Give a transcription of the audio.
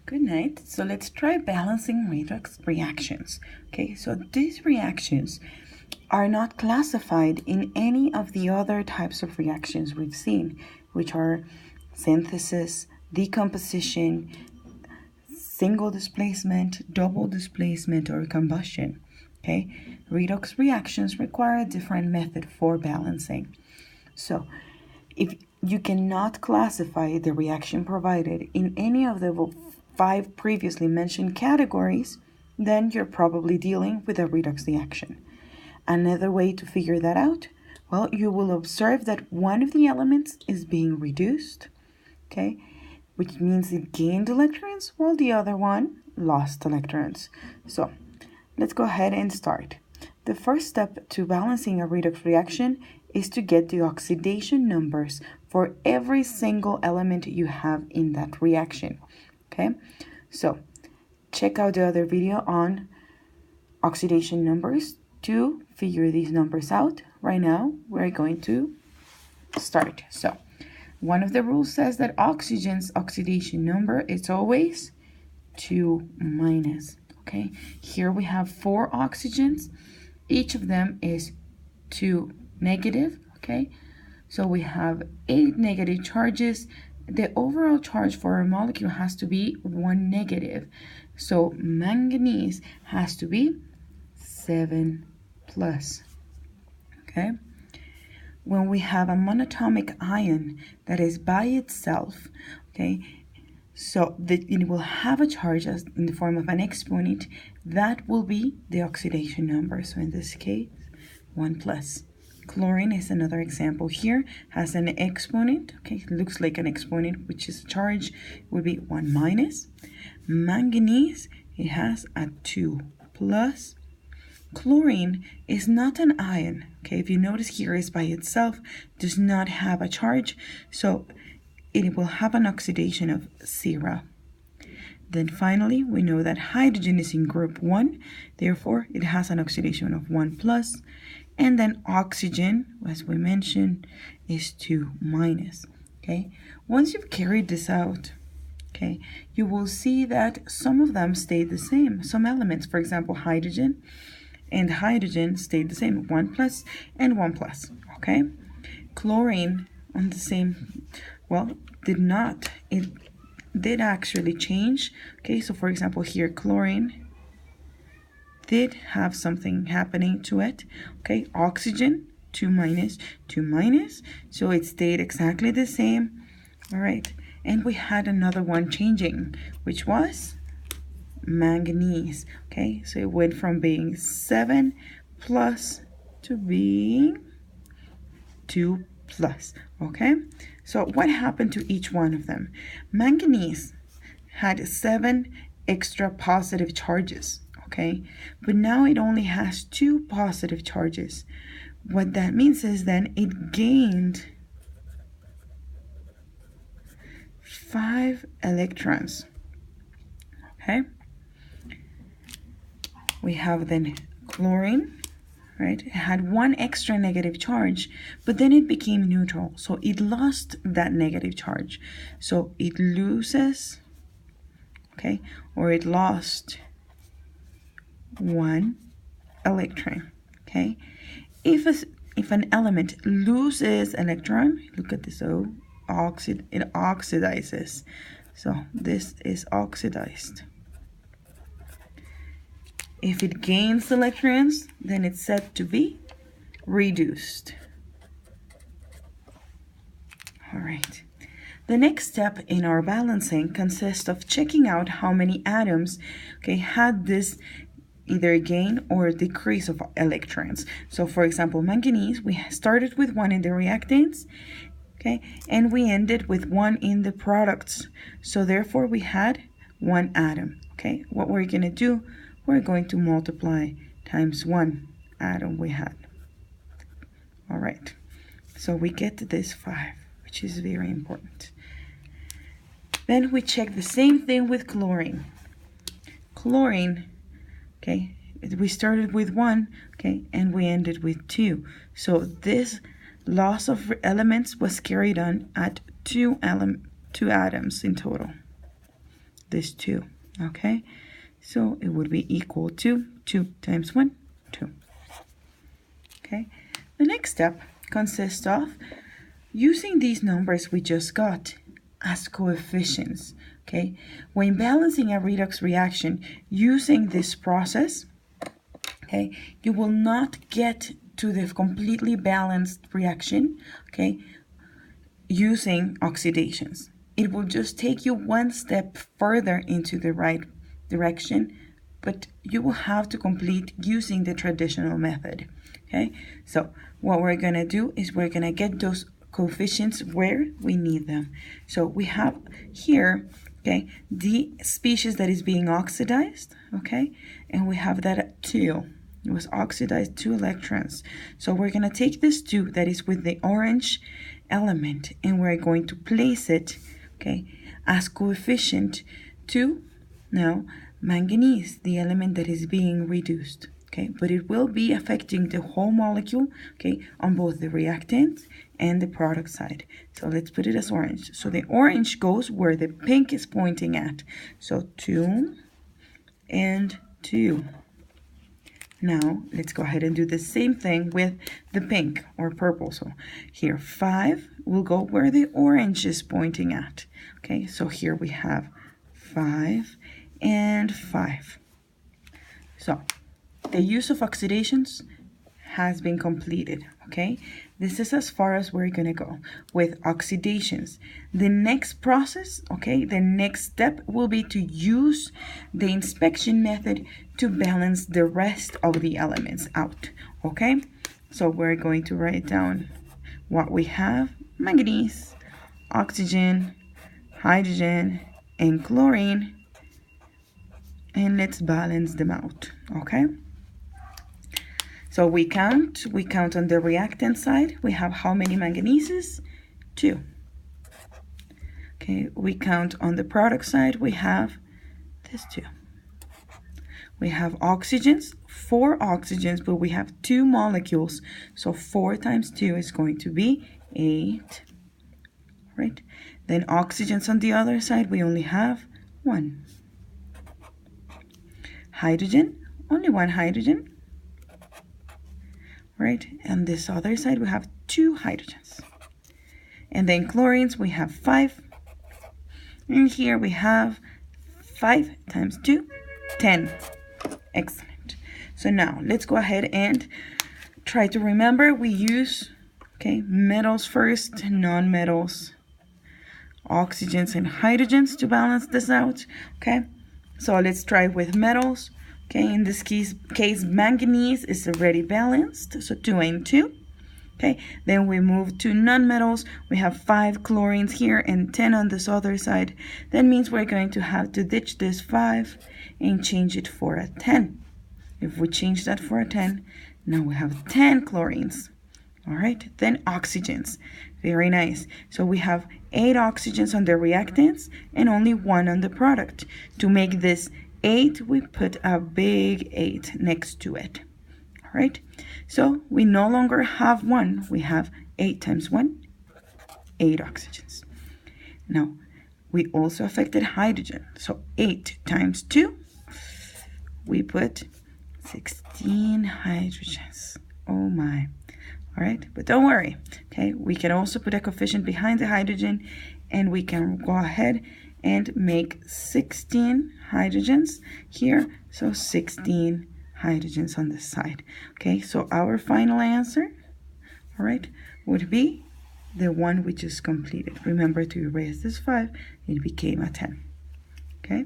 Good night. So let's try balancing redox reactions. Okay, so these reactions are not classified in any of the other types of reactions we've seen, which are synthesis, decomposition, single displacement, double displacement, or combustion. Okay, redox reactions require a different method for balancing. So if you cannot classify the reaction provided in any of the 5 previously mentioned categories, then you're probably dealing with a redox reaction. Another way to figure that out, well, you will observe that one of the elements is being reduced, okay, which means it gained electrons while the other one lost electrons. So let's go ahead and start. The first step to balancing a redox reaction is to get the oxidation numbers for every single element you have in that reaction. Okay, so check out the other video on oxidation numbers to figure these numbers out. Right now, we're going to start. So one of the rules says that oxygen's oxidation number is always 2 minus. Okay, here we have 4 oxygens. Each of them is 2 negative. Okay, so we have 8 negative charges. The overall charge for a molecule has to be 1 negative. So manganese has to be 7 plus. Okay, when we have a monatomic ion that is by itself, okay, so it will have a charge as in the form of an exponent. That will be the oxidation number. So in this case, 1 plus. Chlorine is another example here, has an exponent. Okay, it looks like an exponent, which is a charge, would be 1 minus. Manganese, it has a 2 plus. Chlorine is not an ion. Okay, if you notice here is by itself, does not have a charge, so it will have an oxidation of 0. Then finally, we know that hydrogen is in group 1, therefore it has an oxidation of 1 plus. And then oxygen, as we mentioned, is 2 minus. Okay, once you've carried this out, okay, you will see that some of them stay the same. Some elements, for example, hydrogen and hydrogen stayed the same, 1 plus and 1 plus. Okay, chlorine on the same, well, did not. It did actually change. Okay, so for example, here chlorine did have something happening to it. Okay, oxygen, 2 minus, 2 minus, so it stayed exactly the same. All right, and we had another one changing, which was manganese. Okay, so it went from being 7 plus to being 2 plus. Okay, so what happened to each one of them? Manganese had 7 extra positive charges. Okay, but now it only has 2 positive charges. What that means is then it gained 5 electrons. Okay, we have then chlorine, right? It had 1 extra negative charge, but then it became neutral, so it lost that negative charge. So it loses, okay, or it lost 1 electron. Okay, if an element loses electron, look at this, so it oxidizes. So this is oxidized. If it gains electrons, then it's said to be reduced. All right. The next step in our balancing consists of checking out how many atoms, okay, had this either gain or decrease of electrons. So for example, manganese, we started with 1 in the reactants, okay, and we ended with 1 in the products. So therefore we had 1 atom. Okay, what we're going to do, we're going to multiply times 1 atom we had. All right, so we get to this 5, which is very important. Then we check the same thing with chlorine. Chlorine, okay, we started with 1, okay, and we ended with 2. So this loss of elements was carried on at 2 atoms in total. this 2, okay? So it would be equal to 2 times 1, 2. Okay, the next step consists of using these numbers we just got as coefficients, okay? When balancing a redox reaction using this process, okay, you will not get to the completely balanced reaction, okay, using oxidations. It will just take you one step further into the right direction, but you will have to complete using the traditional method, okay? So what we're going to do is we're going to get those coefficients where we need them. So we have here, okay, the species that is being oxidized, okay, and we have that at 2. It was oxidized 2 electrons. So we're going to take this 2 that is with the orange element, and we're going to place it, okay, as coefficient to now manganese, the element that is being reduced, okay, but it will be affecting the whole molecule, okay, on both the reactant and the product side. So let's put it as orange. So the orange goes where the pink is pointing at. So 2 and 2. Now let's go ahead and do the same thing with the pink or purple. So here 5 will go where the orange is pointing at. Okay, so here we have 5 and 5. So the use of oxidations has been completed, okay? This is as far as we're gonna go with oxidations. The next process, okay, the next step will be to use the inspection method to balance the rest of the elements out, okay? So we're going to write down what we have: manganese, oxygen, hydrogen, and chlorine, and let's balance them out, okay? So we count on the reactant side. We have how many manganeses? 2. Okay, we count on the product side. We have this 2. We have oxygens, 4 oxygens, but we have 2 molecules. So 4 times 2 is going to be 8, right? Then oxygens on the other side, we only have 1. Hydrogen, only 1 hydrogen. Right, and this other side we have 2 hydrogens, and then chlorines we have 5, and here we have 5 times 2, 10. Excellent. So now let's go ahead and try to remember we use, okay, metals first, non-metals, oxygens and hydrogens to balance this out, okay? So let's try with metals. Okay, in this case manganese is already balanced, so 2 and 2. Okay, then we move to non-metals. We have 5 chlorines here and 10 on this other side. That means we're going to have to ditch this 5 and change it for a 10. If we change that for a 10, now we have 10 chlorines. All right, then oxygens. Very nice. So we have 8 oxygens on the reactants and only 1 on the product. To make this 8, we put a big 8 next to it. All right, so we no longer have 1. We have 8 times 1, 8 oxygens. Now, we also affected hydrogen. So 8 times 2, we put 16 hydrogens. Oh my. All right, but don't worry. Okay, we can also put a coefficient behind the hydrogen, and we can go ahead and make 16 hydrogens here, so 16 hydrogens on this side. Okay, so our final answer, all right, would be the one we just completed. Remember to erase this 5, it became a 10. Okay.